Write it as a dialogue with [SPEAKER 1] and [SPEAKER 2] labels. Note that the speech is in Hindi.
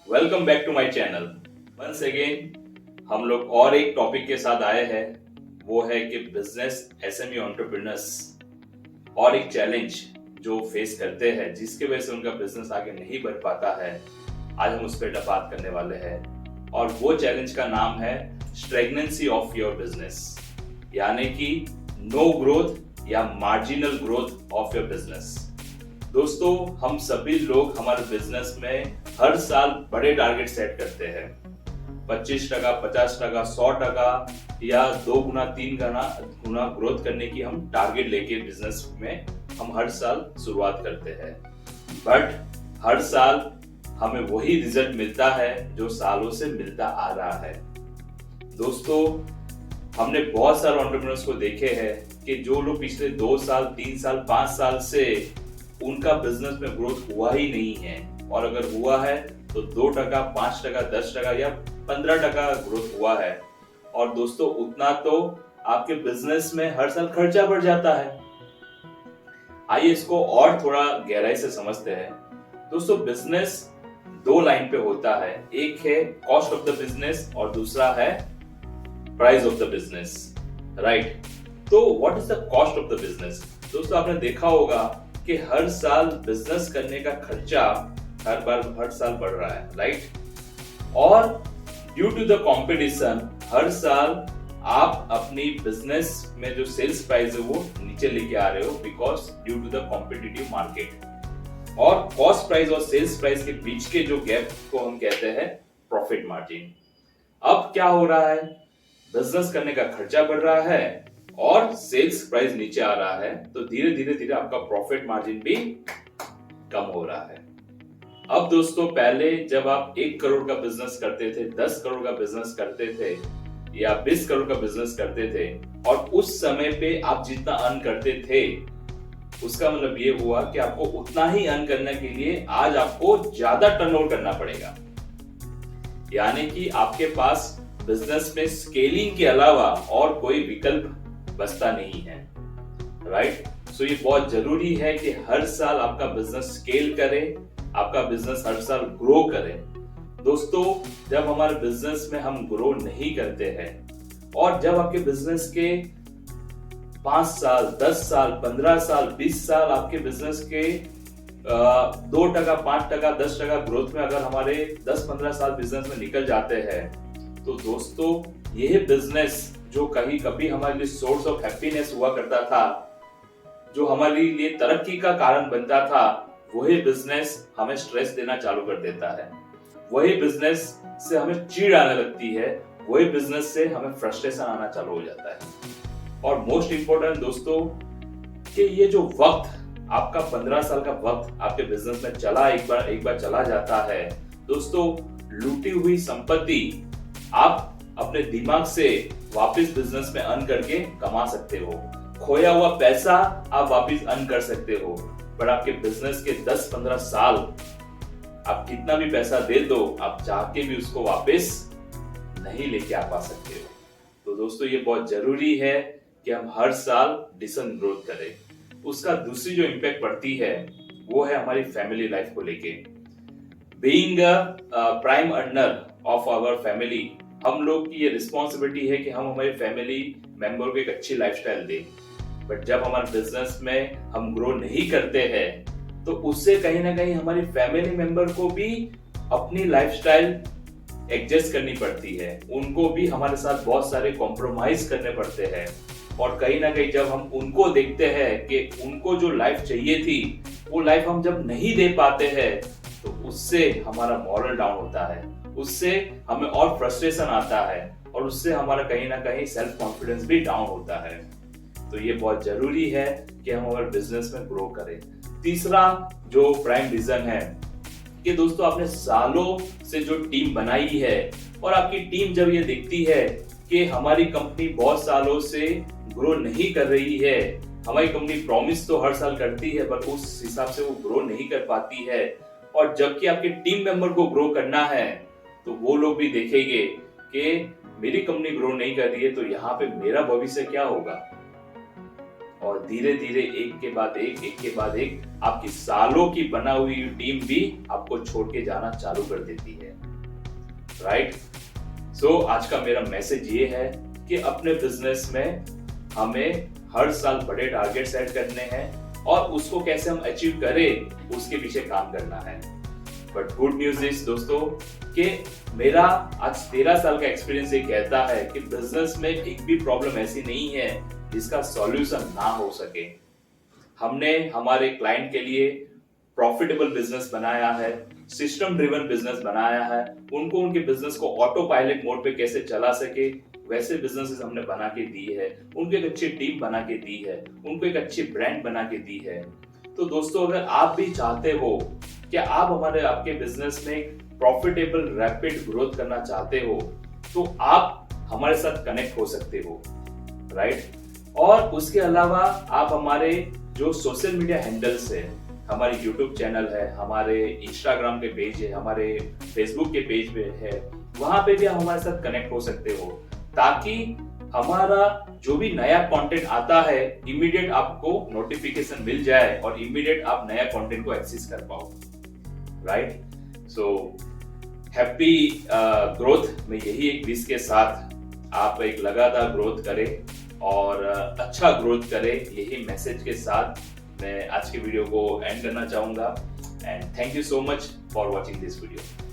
[SPEAKER 1] Welcome back to my channel. Once again हम लोग और एक टॉपिक के साथ आए हैं। वो है कि बिजनेस एसएमई एंटरप्रेन्योर्स और एक चैलेंज जो फेस करते हैं जिसके वजह से उनका बिजनेस आगे नहीं बढ़ पाता है। आज हम उस पर बात करने वाले हैं और वो चैलेंज का नाम है स्टैग्नेंसी ऑफ योर बिजनेस, यानी कि नो ग्रोथ या marginal growth of your business. दोस्तों, हम सभी लोग हमारे बिजनेस में हर साल बड़े टारगेट सेट करते हैं। 25%, 50%, 100% या 2 गुना 3 गुना ग्रोथ करने की हम टारगेट लेके बिजनेस में हम हर साल शुरुआत करते हैं। बट हर साल हमें वही रिजल्ट मिलता है जो सालों से मिलता आ रहा है। दोस्तों, हमने बहुत सारे एंटरप्रेन्योर्स को देखे हैं कि जो लोग पिछले 2 साल, 3 साल, 5 साल से उनका बिजनेस में ग्रोथ हुआ ही नहीं है, और अगर हुआ है तो 2%, 5%, 10% या 15% ग्रोथ हुआ है। और दोस्तों, उतना तो आपके बिजनेस में हर साल खर्चा बढ़ जाता है। आइए इसको और थोड़ा गहराई से समझते हैं। दोस्तों, बिजनेस 2 लाइन पे होता है। एक है कॉस्ट ऑफ द बिजनेस और दूसरा है price of the business, right? तो what is the cost of the business? दोस्तों, आपने देखा होगा कि हर साल बिजनेस करने का खर्चा हर साल बढ़ रहा है, राइट? और ड्यू टू द कंपटीशन हर साल आप अपनी बिजनेस में जो सेल्स प्राइस है वो नीचे लेके आ रहे हो, because due to the competitive market. और कॉस्ट प्राइस और सेल्स प्राइस के बीच के जो गैप को हम कहते हैं प्रॉफिट मार्जिन। अब क्या हो रहा है? बिजनेस करने का खर्चा बढ़ रहा है और सेल्स प्राइस नीचे आ रहा है, तो धीरे धीरे आपका प्रॉफिट मार्जिन भी कम हो रहा है। अब दोस्तों, पहले जब आप 1 करोड़ का बिजनेस करते थे, 10 करोड़ का बिजनेस करते थे या 20 करोड़ का बिजनेस करते थे, और उस समय पे आप जितना अर्न करते थे, उसका मतलब ये हुआ कि आपको उतना ही अर्न करने के लिए आज आपको ज्यादा टर्नओवर करना पड़ेगा। यानी कि आपके पास बिजनेस में स्केलिंग के अलावा और कोई विकल्प बचता नहीं है, राइट? सो ये बहुत जरूरी है कि हर साल आपका बिजनेस स्केल करे, आपका बिजनेस हर साल ग्रो करे। दोस्तों, जब हमारे बिजनेस में हम ग्रो नहीं करते हैं और जब आपके बिजनेस के 5 साल, 10 साल, 15 साल, 20 साल आपके बिजनेस के 2%, 5%, 10% ग्रोथ में अगर हमारे 10-15 साल बिजनेस में निकल जाते हैं, तो दोस्तों यह बिजनेस जो कहीं कभी हमारे लिए सोर्स ऑफ हैप्पीनेस हुआ करता था, जो हमारे लिए तरक्की का कारण बनता था, वही बिजनेस हमें स्ट्रेस देना चालू कर देता है। वही बिजनेस से हमें चिढ़ आने लगती है, वही बिजनेस से हमें फ्रस्ट्रेशन आना चालू हो जाता है। और मोस्ट इंपॉर्टेंट दोस्तों, कि ये जो वक्त आपका 15 साल का वक्त आपके बिजनेस में चला, एक बार चला जाता है, दोस्तों लूटी हुई संपत्ति आप अपने दिमाग से वापस बिजनेस में अर्न करके कमा सकते हो। खोया हुआ पैसा आप वापस अर्न कर सकते हो, पर आपके बिजनेस के 10-15 साल आप कितना भी पैसा दे दो, आप चाह के भी उसको वापस नहीं लेके आ पा सकते हो। तो दोस्तों, ये बहुत जरूरी है कि हम हर साल डिसेंट ग्रोथ करें। उसका दूसरी जो इम्पैक्ट पड़ती है वो है हमारी फैमिली लाइफ को लेके। Being a prime earner of our family, हम लोग की ये रिस्पॉन्सिबिलिटी है कि हम हमारे फैमिली मेंबर को एक अच्छी लाइफस्टाइल दें। बट जब हमारे बिजनेस में हम ग्रो नहीं करते हैं, तो उससे कहीं ना कहीं हमारी फैमिली मेंबर को भी अपनी लाइफस्टाइल एडजस्ट करनी पड़ती है। उनको भी हमारे साथ बहुत सारे कॉम्प्रोमाइज करने पड़ते हैं। और कहीं ना कहीं जब हम उनको देखते हैं कि उनको जो लाइफ चाहिए थी वो लाइफ हम जब नहीं दे पाते हैं, तो उससे हमारा मॉरल डाउन होता है, उससे हमें और फ्रस्ट्रेशन आता है, और उससे हमारा कहीं ना कहीं सेल्फ कॉन्फिडेंस भी डाउन होता है। तो ये बहुत जरूरी है कि हम हमारे बिजनेस में ग्रो करें। तीसरा जो प्राइम रीजन है कि दोस्तों, आपने सालों से जो टीम बनाई है और आपकी टीम जब ये देखती है कि हमारी कंपनी बहुत सालों से ग्रो नहीं कर रही है, हमारी कंपनी प्रॉमिस तो हर साल करती है पर उस हिसाब से वो ग्रो नहीं कर पाती है, और जबकि आपके टीम मेंबर को ग्रो करना है, तो वो लोग भी देखेंगे कि मेरी कंपनी ग्रो नहीं कर रही है, तो यहाँ पे मेरा भविष्य क्या होगा। और धीरे धीरे एक के बाद एक आपकी सालों की बना हुई टीम भी आपको छोड़ के जाना चालू कर देती है, राइट? सो आज का मेरा मैसेज ये है कि अपने बिजनेस में हमें हर साल बड़े टारगेट सेट करने हैं और उसको कैसे हम अचीव करें उसके पीछे काम करना है। बट गुड न्यूज इज दोस्तों कि मेरा आज 13 साल का एक्सपीरियंस ये कहता है कि बिजनेस में एक भी प्रॉब्लम ऐसी नहीं है जिसका सॉल्यूशन ना हो सके। हमने हमारे क्लाइंट के लिए प्रॉफिटेबल बिजनेस बनाया है, सिस्टम ड्रिवन बिजनेस बनाया है, उनको उनके बिजनेस को ऑटो पायलट मोड पे कैसे चला सके वैसे बिजनेसेस हमने बना के दी है, उनको एक अच्छी टीम बना के दी है, उनको एक अच्छी ब्रांड बना के दी है। तो दोस्तों अगर आप भी चाहते हो कि आप आपके बिजनेस में प्रॉफिटेबल रैपिड ग्रोथ करना चाहते हो तो आप हमारे साथ कनेक्ट हो सकते हो, राइट? और उसके अलावा आप हमारे जो सोशल मीडिया हैंडल्स है, हमारे यूट्यूब चैनल है, हमारे इंस्टाग्राम के पेज है, हमारे फेसबुक के पेज पे है, वहां पे भी आप हमारे साथ कनेक्ट हो सकते हो ताकि हमारा जो भी नया कंटेंट आता है इमीडिएट आपको नोटिफिकेशन मिल जाए और इमीडिएट आप नया कंटेंट को एक्सेस कर पाओ, राइट? सो हैप्पी ग्रोथ में यही एक विश के साथ आप एक लगातार ग्रोथ करें और अच्छा ग्रोथ करें, यही मैसेज के साथ मैं आज के वीडियो को एंड करना चाहूंगा। And thank you so much for watching this video.